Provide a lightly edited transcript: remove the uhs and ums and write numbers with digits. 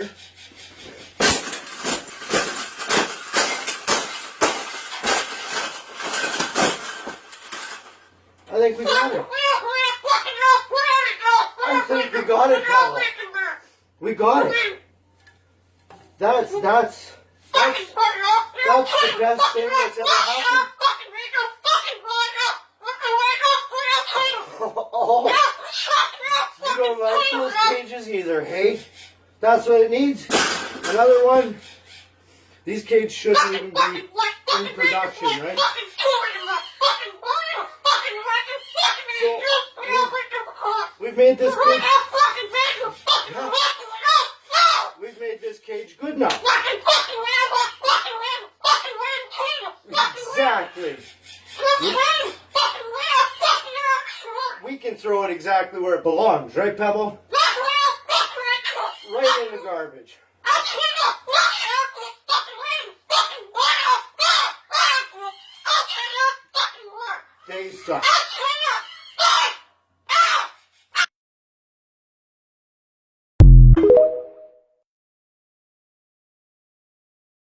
I think we got it. I think we got it, Paula. We got it. That's the best thing that's ever happened. Oh, you don't like those cages either, hey? That's what it needs. Another one. These cages shouldn't even be in production, right? So, we've made this cage. Yeah. We've made this cage good now. Exactly. We can throw it exactly where it belongs, right, Pebble? Right in the garbage. They suck.